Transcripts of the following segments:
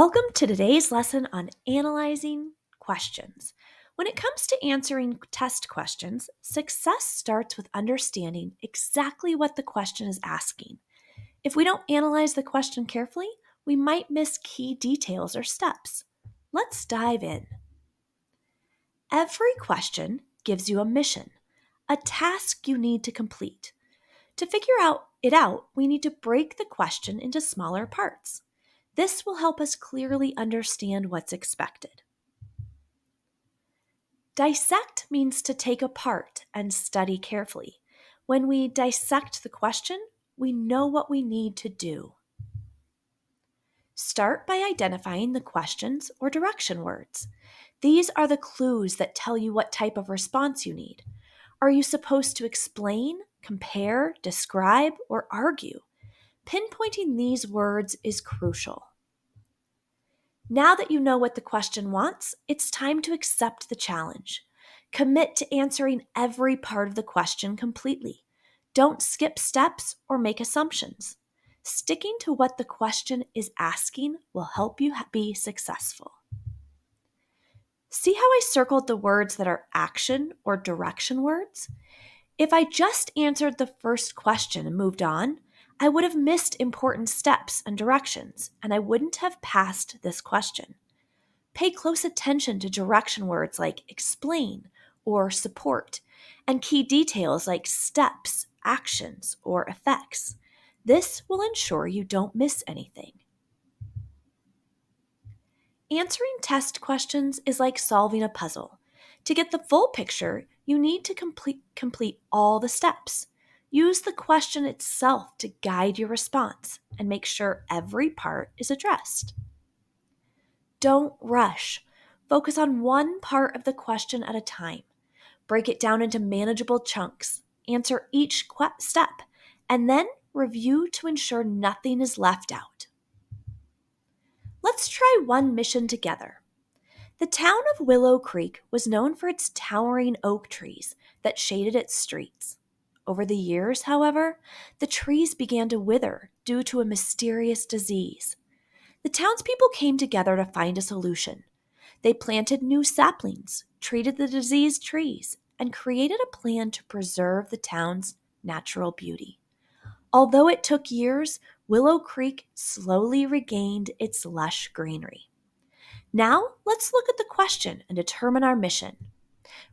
Welcome to today's lesson on analyzing questions. When it comes to answering test questions, success starts with understanding exactly what the question is asking. If we don't analyze the question carefully, we might miss key details or steps. Let's dive in. Every question gives you a mission, a task you need to complete. To figure it out, we need to break the question into smaller parts. This will help us clearly understand what's expected. Dissect means to take apart and study carefully. When we dissect the question, we know what we need to do. Start by identifying the questions or direction words. These are the clues that tell you what type of response you need. Are you supposed to explain, compare, describe, or argue? Pinpointing these words is crucial. Now that you know what the question wants, it's time to accept the challenge. Commit to answering every part of the question completely. Don't skip steps or make assumptions. Sticking to what the question is asking will help you be successful. See how I circled the words that are action or direction words? If I just answered the first question and moved on, I would have missed important steps and directions, and I wouldn't have passed this question. Pay close attention to direction words like explain or support, and key details like steps, actions, or effects. This will ensure you don't miss anything. Answering test questions is like solving a puzzle. To get the full picture, you need to complete all the steps. Use the question itself to guide your response and make sure every part is addressed. Don't rush. Focus on one part of the question at a time. Break it down into manageable chunks. Answer each step, and then review to ensure nothing is left out. Let's try one mission together. The town of Willow Creek was known for its towering oak trees that shaded its streets. Over the years, however, the trees began to wither due to a mysterious disease. The townspeople came together to find a solution. They planted new saplings, treated the diseased trees, and created a plan to preserve the town's natural beauty. Although it took years, Willow Creek slowly regained its lush greenery. Now, let's look at the question and determine our mission.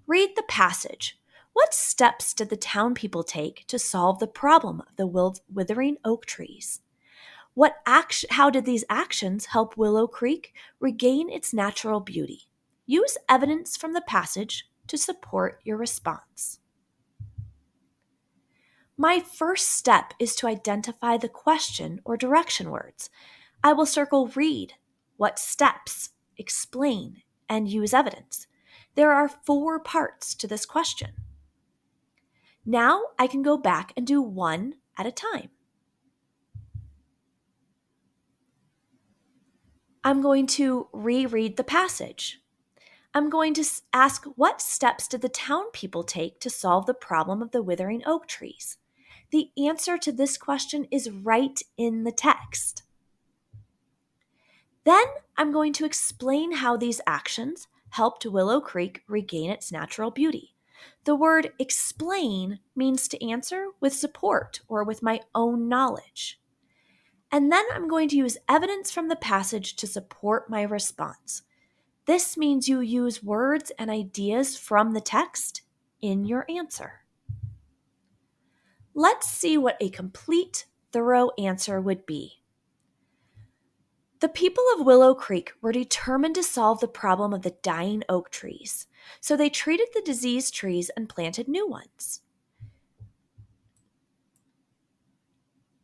Read the passage. What steps did the town people take to solve the problem of the withering oak trees? How did these actions help Willow Creek regain its natural beauty? Use evidence from the passage to support your response. My first step is to identify the question or direction words. I will circle read, what steps, explain, and use evidence. There are 4 parts to this question. Now I can go back and do one at a time. I'm going to reread the passage. I'm going to ask what steps did the town people take to solve the problem of the withering oak trees? The answer to this question is right in the text. Then I'm going to explain how these actions helped Willow Creek regain its natural beauty. The word explain means to answer with support or with my own knowledge. And then I'm going to use evidence from the passage to support my response. This means you use words and ideas from the text in your answer. Let's see what a complete, thorough answer would be. The people of Willow Creek were determined to solve the problem of the dying oak trees, so they treated the diseased trees and planted new ones.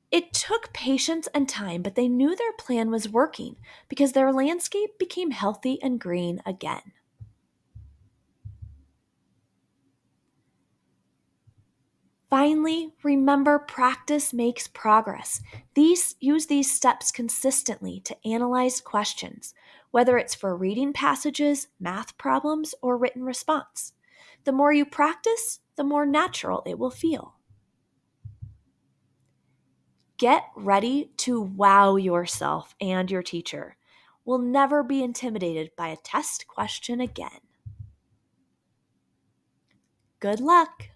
It took patience and time, but they knew their plan was working because their landscape became healthy and green again. Finally, remember practice makes progress. Use these steps consistently to analyze questions, whether it's for reading passages, math problems, or written response. The more you practice, the more natural it will feel. Get ready to wow yourself and your teacher. will never be intimidated by a test question again. Good luck!